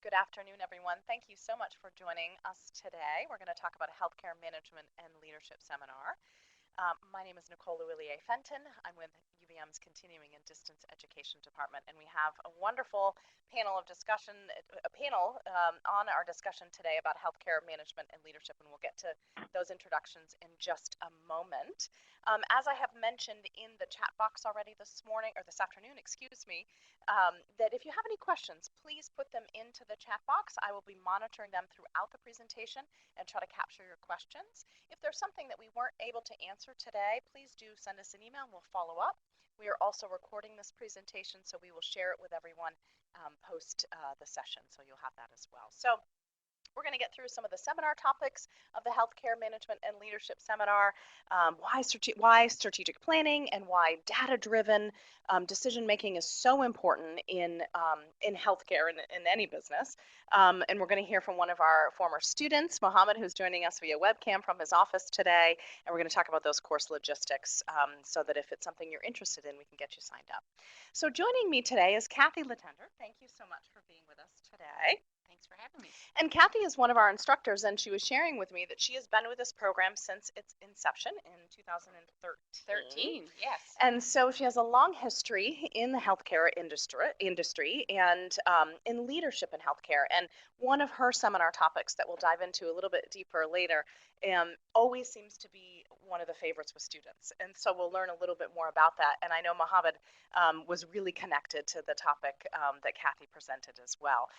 Good afternoon, everyone. Thank you so much for joining us today. We're going to talk about a healthcare management and leadership seminar. My name is Nicole Fenton. I'm with UVM's Continuing and Distance Education Department, and we have a wonderful panel of discussion, a panel on our discussion today about healthcare management and leadership, and we'll get to those introductions in just a moment. As I have mentioned in the chat box already this morning, or this afternoon, excuse me, that if you have any questions, please put them into the chat box. I will be monitoring them throughout the presentation and try to capture your questions. If there's something that we weren't able to answer today, please do send us an email and we'll follow up. We are also recording this presentation, so we will share it with everyone post the session, so you'll have that as well. So we're going to get through some of the seminar topics of the Healthcare Management and Leadership Seminar, why strategic planning and why data-driven decision-making is so important in healthcare and in any business. And we're going to hear from one of our former students, Mohamed, who's joining us via webcam from his office today. And we're going to talk about those course logistics so that if it's something you're interested in, we can get you signed up. So joining me today is Cathy Litter. Thank you so much for being with us today. Thanks for having me. And Cathy is one of our instructors, and she was sharing with me that she has been with this program since its inception in 2013. Yes. And so she has a long history in the healthcare industry and in leadership in healthcare. And one of her seminar topics that we'll dive into a little bit deeper later always seems to be one of the favorites with students. And so we'll learn a little bit more about that. And I know Mohamed was really connected to the topic that Cathy presented as well.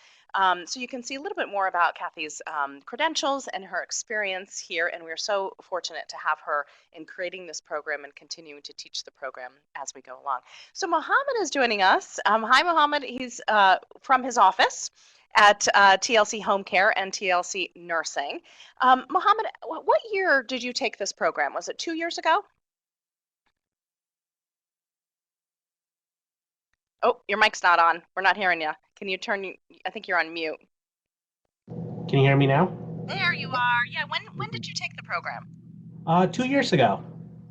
So you can see a little bit more about Cathy's credentials and her experience here, and we're so fortunate to have her in creating this program and continuing to teach the program as we go along. So Mohamed is joining us. Hi, Mohamed. He's from his office at TLC HomeCare and TLC Nursing. Mohamed, what year did you take this program? Was it 2 years ago? Oh, your mic's not on. We're not hearing you. Can you turn? I think you're on mute. Can you hear me now? There you are. Yeah. When did you take the program? 2 years ago.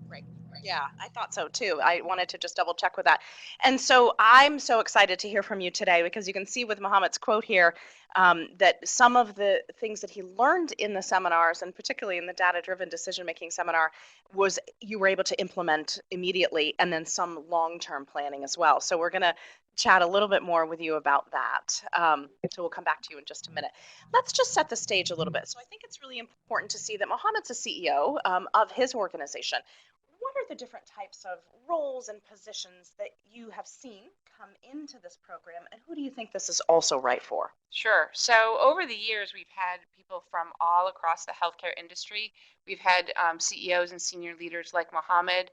Right. Yeah, I thought so too. I wanted to just double check with that. And so I'm so excited to hear from you today because you can see with Mohamed's quote here that some of the things that he learned in the seminars, and particularly in the data-driven decision-making seminar, was you were able to implement immediately, and then some long-term planning as well. So we're going to chat a little bit more with you about that. So we'll come back to you in just a minute. Let's just set the stage a little bit. So I think it's really important to see that Mohamed's a CEO of his organization. What are the different types of roles and positions that you have seen come into this program, and who do you think this is also right for? Sure. So over the years, we've had people from all across the healthcare industry. We've had CEOs and senior leaders like Mohamed.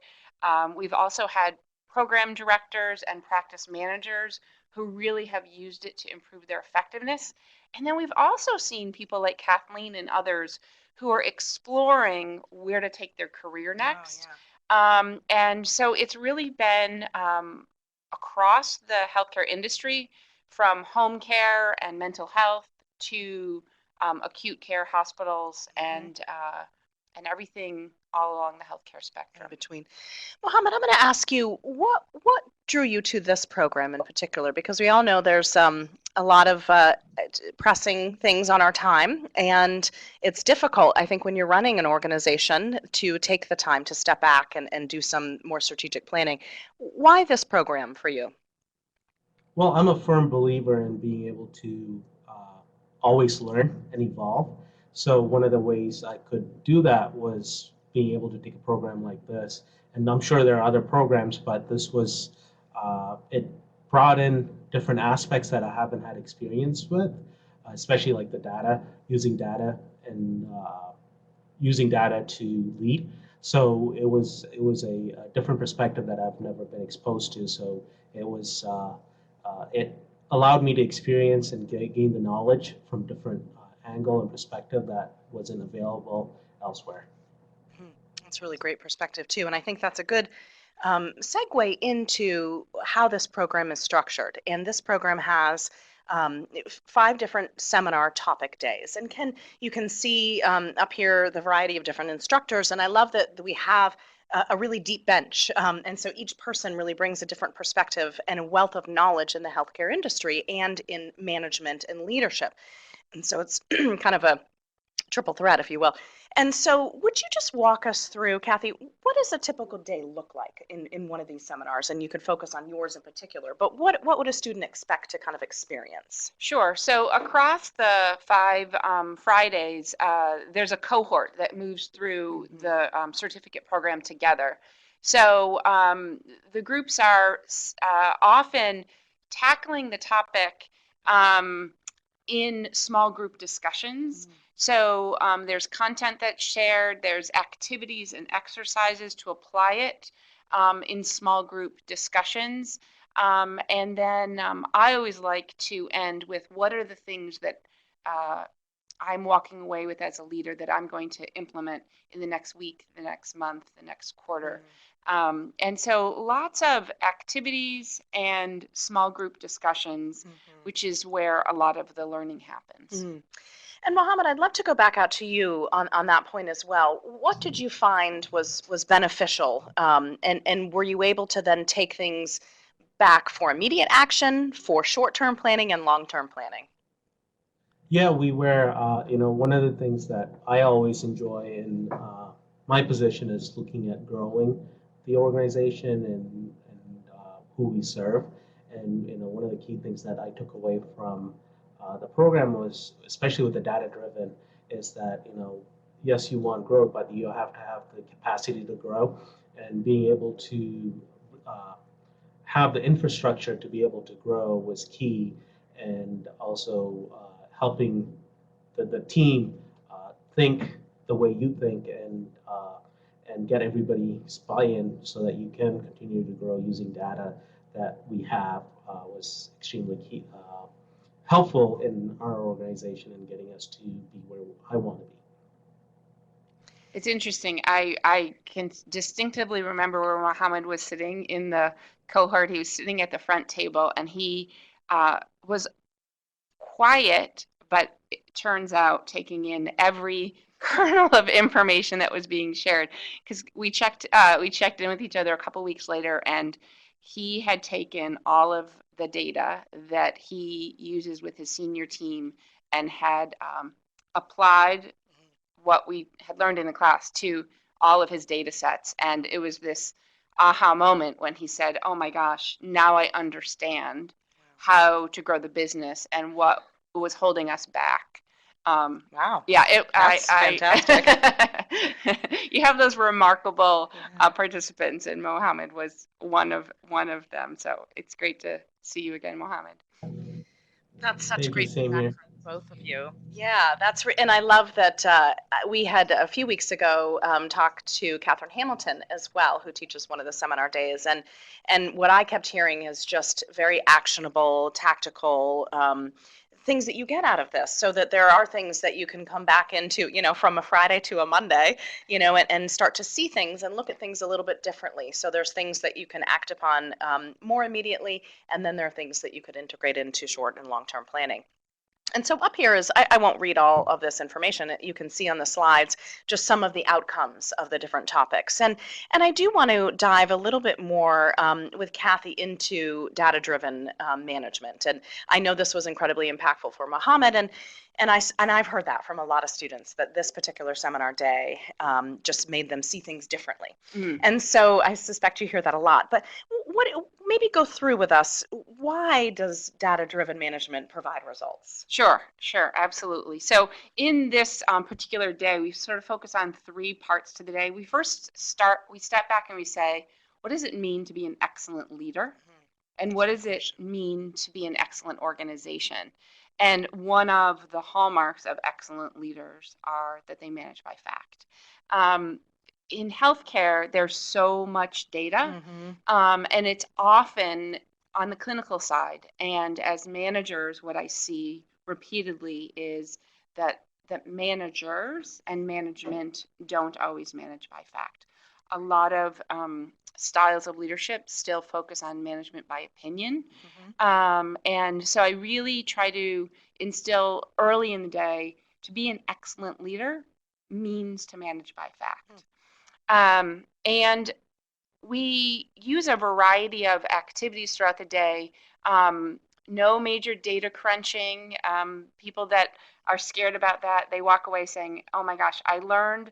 We've also had program directors and practice managers who really have used it to improve their effectiveness. And then we've also seen people like Kathleen and others who are exploring where to take their career next. Oh, yeah. And so it's really been across the healthcare industry, from home care and mental health to acute care hospitals and everything all along the healthcare spectrum. In between. Mohamed, I'm going to ask you, what drew you to this program in particular? Because we all know there's a lot of pressing things on our time, and it's difficult, I think, when you're running an organization to take the time to step back and do some more strategic planning. Why this program for you? Well, I'm a firm believer in being able to always learn and evolve. So one of the ways I could do that was being able to take a program like this. And I'm sure there are other programs, but this was, it brought in different aspects that I haven't had experience with, especially like the data, using data and using data to lead. So it was a different perspective that I've never been exposed to. So it was it allowed me to experience and gain the knowledge from different angle and perspective that wasn't available elsewhere. That's really great perspective too, and I think that's a good segue into how this program is structured. And this program has 5 different seminar topic days, and you can see up here the variety of different instructors. And I love that we have a really deep bench. And so each person really brings a different perspective and a wealth of knowledge in the healthcare industry and in management and leadership. And so it's kind of a triple threat, if you will. And so would you just walk us through, Cathy, what does a typical day look like in one of these seminars? And you could focus on yours in particular, but what would a student expect to kind of experience? Sure. So across the 5 Fridays, there's a cohort that moves through the certificate program together. So the groups are often tackling the topic in small group discussions. So there's content that's shared, there's activities and exercises to apply it in small group discussions. And then I always like to end with what are the things that I'm walking away with as a leader that I'm going to implement in the next week, the next month, the next quarter. And so lots of activities and small group discussions, which is where a lot of the learning happens. And Mohamed, I'd love to go back out to you on that point as well. What did you find was beneficial? And were you able to then take things back for immediate action, for short-term planning and long-term planning? Yeah, we were, one of the things that I always enjoy in my position is looking at growing the organization and who we serve. And, one of the key things that I took away from the program was, especially with the data-driven, is that, yes, you want growth, but you have to have the capacity to grow, and being able to have the infrastructure to be able to grow was key, and also helping the team think the way you think and get everybody's buy-in so that you can continue to grow using data that we have was extremely key, helpful in our organization and getting us to be where I want to be. It's interesting. I can distinctively remember where Mohamed was sitting in the cohort. He was sitting at the front table, and he was quiet, but it turns out taking in every kernel of information that was being shared. Because we checked in with each other a couple weeks later, and he had taken all of the data that he uses with his senior team and had applied what we had learned in the class to all of his data sets. And it was this aha moment when he said, oh my gosh, now I understand how to grow the business and what was holding us back. Wow. Yeah, That's fantastic. You have those remarkable participants, and Mohamed was one of them. So it's great to see you again, Mohamed. That's such Thank great you, same feedback here. from both of you. Yeah, and I love that we had a few weeks ago talked to Catherine Hamilton as well, who teaches one of the seminar days, and what I kept hearing is just very actionable, tactical things that you get out of this, so that there are things that you can come back into, from a Friday to a Monday, and start to see things and look at things a little bit differently. So there's things that you can act upon more immediately, and then there are things that you could integrate into short and long-term planning. And so up here is, I won't read all of this information. You can see on the slides just some of the outcomes of the different topics. And I do want to dive a little bit more with Cathy into data-driven management. And I know this was incredibly impactful for Mohamed, and I've heard that from a lot of students, that this particular seminar day just made them see things differently. And so I suspect you hear that a lot. But maybe go through with us, why does data-driven management provide results? Sure, absolutely. So in this particular day, we sort of focus on 3 parts to the day. We step back and we say, what does it mean to be an excellent leader? And what does it mean to be an excellent organization? And one of the hallmarks of excellent leaders are that they manage by fact. In healthcare, there's so much data, and it's often on the clinical side. And as managers, what I see repeatedly is that managers and management don't always manage by fact. A lot of styles of leadership still focus on management by opinion. And so I really try to instill early in the day, to be an excellent leader means to manage by fact. And we use a variety of activities throughout the day. No major data crunching. People that are scared about that, they walk away saying, oh my gosh, I learned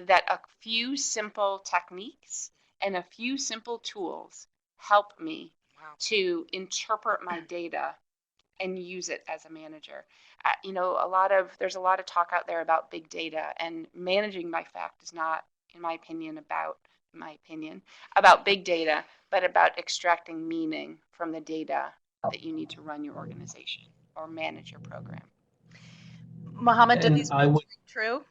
that a few simple techniques and a few simple tools help me to interpret my data and use it as a manager. There's a lot of talk out there about big data, and managing by fact is not, in my opinion, about big data, but about extracting meaning from the data that you need to run your organization or manage your program. Mohamed, did And these points ring true?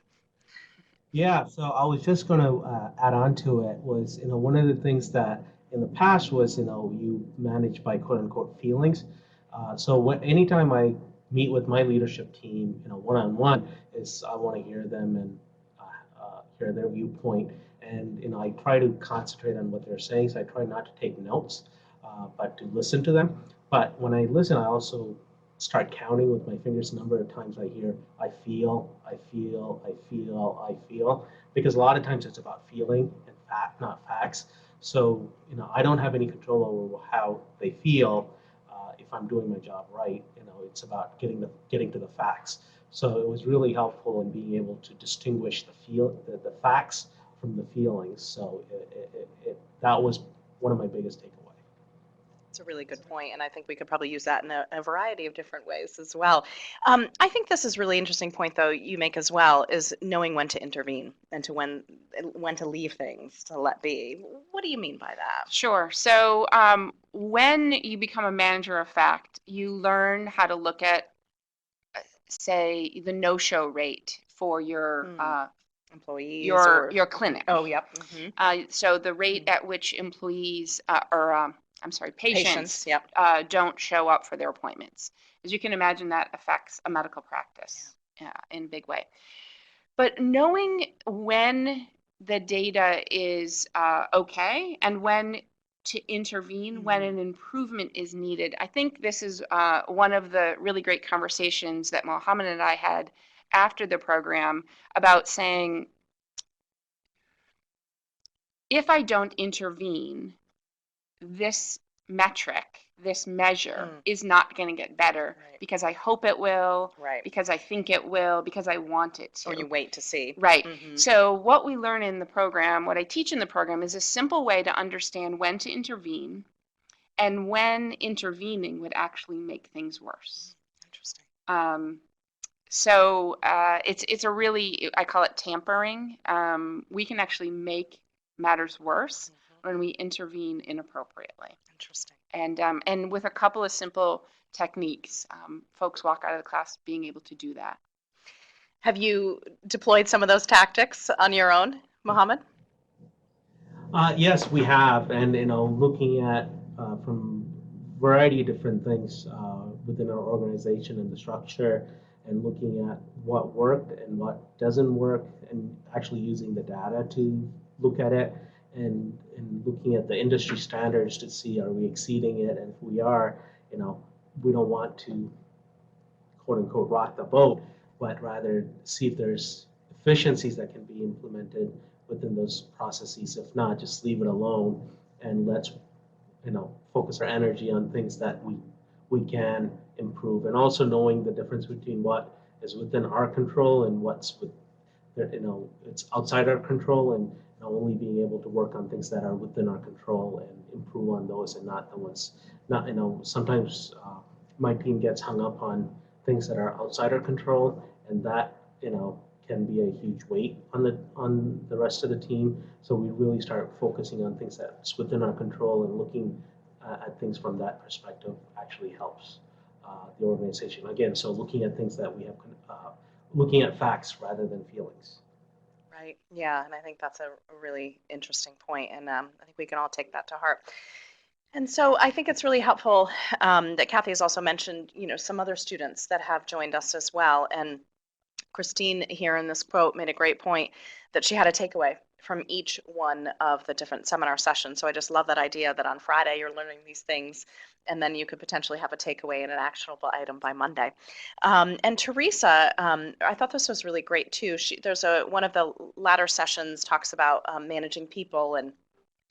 Yeah, so I was just going to add on to it was, one of the things that in the past was, you manage by quote unquote feelings. Anytime I meet with my leadership team, one-on-one, is I want to hear them and hear their viewpoint. And, I try to concentrate on what they're saying. So I try not to take notes, but to listen to them. But when I listen, I also start counting with my fingers the number of times I hear I feel, I feel, I feel, I feel, because a lot of times it's about feeling and fact, not facts. So I don't have any control over how they feel. If I'm doing my job right, it's about getting to the facts. So it was really helpful in being able to distinguish the facts from the feelings. So that was one of my biggest takeaways. It's a really good point, and I think we could probably use that in a variety of different ways as well. I think this is a really interesting point, though, you make as well, is knowing when to intervene and to when to leave things, to let be. What do you mean by that? Sure. So when you become a manager of fact, you learn how to look at, say, the no-show rate for your employees your clinic. Oh, yep. So the rate at which employees patients Yep. don't show up for their appointments. As you can imagine, that affects a medical practice in a big way. But knowing when the data is okay and when to intervene, when an improvement is needed. I think this is one of the really great conversations that Mohamed and I had after the program about saying, if I don't intervene, this metric, this measure is not going to get better because I hope it will, because I think it will, because I want it to. Or you wait to see. Right. So what we learn in the program, what I teach in the program, is a simple way to understand when to intervene and when intervening would actually make things worse. Interesting. So it's a really, I call it tampering. We can actually make matters worse when we intervene inappropriately. Interesting. And with a couple of simple techniques, folks walk out of the class being able to do that. Have you deployed some of those tactics on your own, Mohamed? Yes, we have, and looking at from a variety of different things within our organization and the structure, and looking at what worked and what doesn't work, and actually using the data to look at it, and looking at the industry standards to see, are we exceeding it, and if we are, we don't want to quote unquote rock the boat, but rather see if there's efficiencies that can be implemented within those processes. If not, just leave it alone and let's focus our energy on things that we can improve, and also knowing the difference between what is within our control and what's it's outside our control, and only being able to work on things that are within our control and improve on those, and not the ones sometimes my team gets hung up on things that are outside our control, and that can be a huge weight on the rest of the team. So we really start focusing on things that's within our control, and looking at things from that perspective actually helps the organization. Again, so looking at things that we have, looking at facts rather than feelings. Right. Yeah, and I think that's a really interesting point, and I think we can all take that to heart. And so I think it's really helpful that Cathy has also mentioned, some other students that have joined us as well. And Christine here in this quote made a great point that she had a takeaway from each one of the different seminar sessions. So I just love that idea that on Friday you're learning these things, and then you could potentially have a takeaway and an actionable item by Monday. And Teresa, I thought this was really great too. There's one of the latter sessions talks about managing people and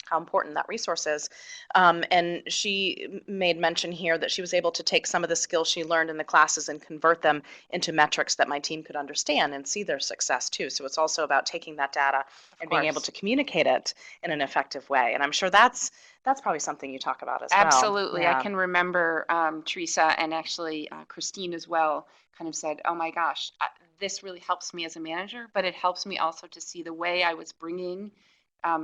how important that resource is. And she made mention here that she was able to take some of the skills she learned in the classes and convert them into metrics that my team could understand and see their success too. So it's also about taking that data and being able to communicate it in an effective way. And I'm sure that's probably something you talk about as well. Absolutely. Yeah. I can remember Teresa and actually Christine as well kind of said, oh my gosh, this really helps me as a manager, but it helps me also to see the way I was bringing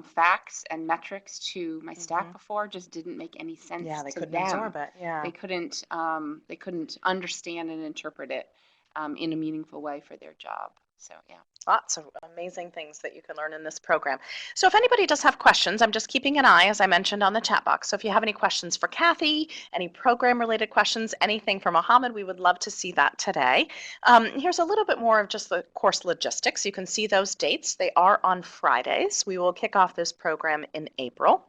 facts and metrics to my staff before just didn't make any sense. Yeah, they to couldn't them. absorb it. Yeah, they couldn't understand and interpret it in a meaningful way for their job. So yeah. Lots of amazing things that you can learn in this program. So if anybody does have questions, I'm just keeping an eye, as I mentioned, on the chat box. So if you have any questions for Cathy, any program-related questions, anything for Mohamed, we would love to see that today. Here's a little bit more of just the course logistics. You can see those dates. They are on Fridays. We will kick off this program in April.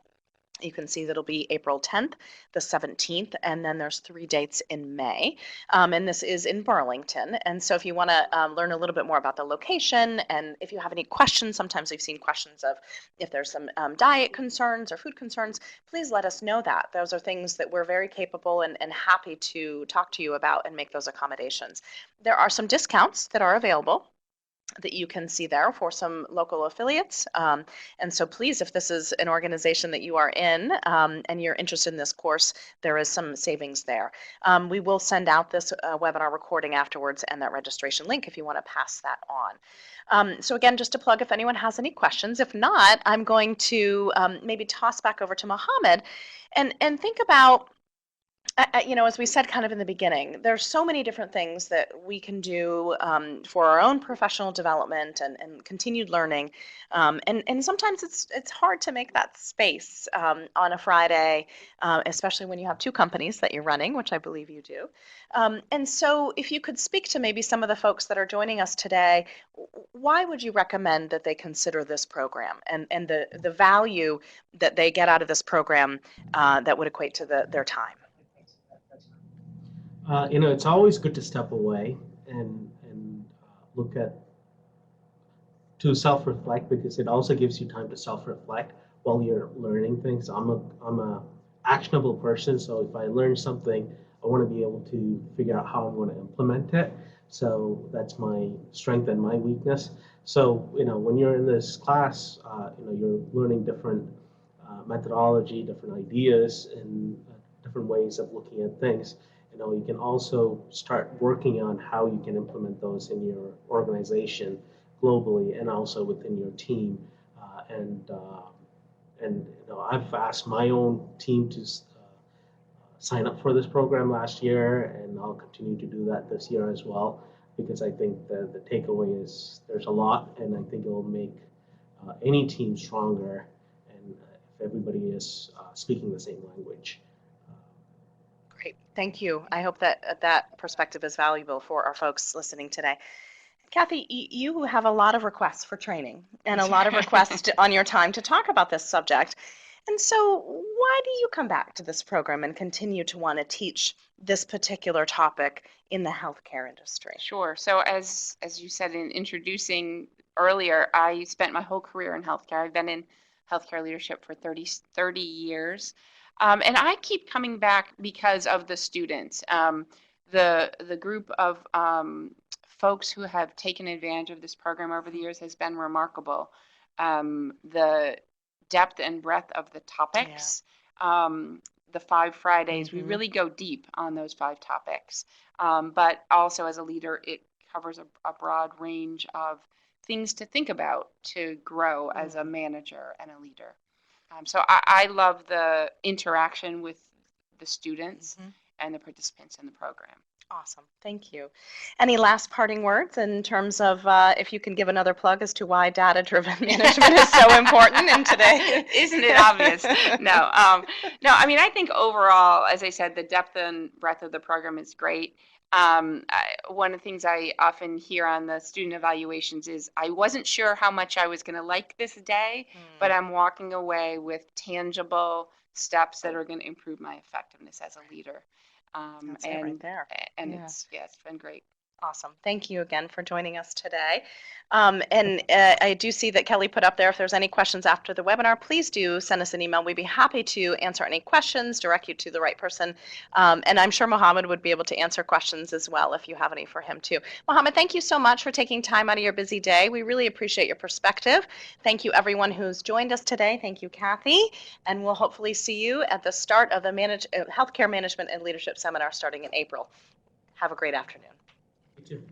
You can see that it'll be April 10th, the 17th, and then there's 3 dates in May. And this is in Burlington. And so if you want to learn a little bit more about the location, and if you have any questions, sometimes we've seen questions of if there's some diet concerns or food concerns, please let us know that. Those are things that we're very capable and happy to talk to you about and make those accommodations. There are some discounts that are available that you can see there for some local affiliates. And so please, if this is an organization that you are in and you're interested in this course, there is some savings there. We will send out this webinar recording afterwards and that registration link if you want to pass that on. So again, just to plug if anyone has any questions. If not, I'm going to maybe toss back over to Mohamed and think about, as we said kind of in the beginning, there's so many different things that we can do for our own professional development and continued learning. And sometimes it's hard to make that space on a Friday, especially when you have 2 companies that you're running, which I believe you do. And so if you could speak to maybe some of the folks that are joining us today, why would you recommend that they consider this program and the value that they get out of this program that would equate to their time? It's always good to step away and look to self-reflect, because it also gives you time to self-reflect while you're learning things. I'm a actionable person, so if I learn something, I want to be able to figure out how I'm going to implement it. So that's my strength and my weakness. So when you're in this class, you're learning different methodology, different ideas, and different ways of looking at things. You can also start working on how you can implement those in your organization globally and also within your team. I've asked my own team to sign up for this program last year, and I'll continue to do that this year as well, because I think the takeaway is there's a lot, and I think it will make any team stronger, and if everybody is speaking the same language. Great, thank you. I hope that perspective is valuable for our folks listening today. Cathy, you have a lot of requests for training and a lot of requests on your time to talk about this subject. And so why do you come back to this program and continue to want to teach this particular topic in the healthcare industry? Sure. So as you said in introducing earlier, I spent my whole career in healthcare. I've been in healthcare leadership for 30 years. And I keep coming back because of the students. The group of folks who have taken advantage of this program over the years has been remarkable. The depth and breadth of the topics, the 5 Fridays, we really go deep on those 5 topics. But also as a leader, it covers a broad range of things to think about to grow as a manager and a leader. So I love the interaction with the students and the participants in the program. Awesome. Thank you. Any last parting words in terms of if you can give another plug as to why data-driven management is so important in today? Isn't it obvious? No. I mean, I think overall, as I said, the depth and breadth of the program is great. One of the things I often hear on the student evaluations is I wasn't sure how much I was going to like this day, but I'm walking away with tangible steps that are going to improve my effectiveness as a leader. That's it right there. And Yeah. it's been great. Awesome. Thank you again for joining us today. I do see that Kelly put up there, if there's any questions after the webinar, please do send us an email. We'd be happy to answer any questions, direct you to the right person. And I'm sure Mohamed would be able to answer questions as well if you have any for him too. Mohamed, thank you so much for taking time out of your busy day. We really appreciate your perspective. Thank you everyone who's joined us today. Thank you, Cathy. And we'll hopefully see you at the start of the Healthcare Management and Leadership Seminar starting in April. Have a great afternoon. You too.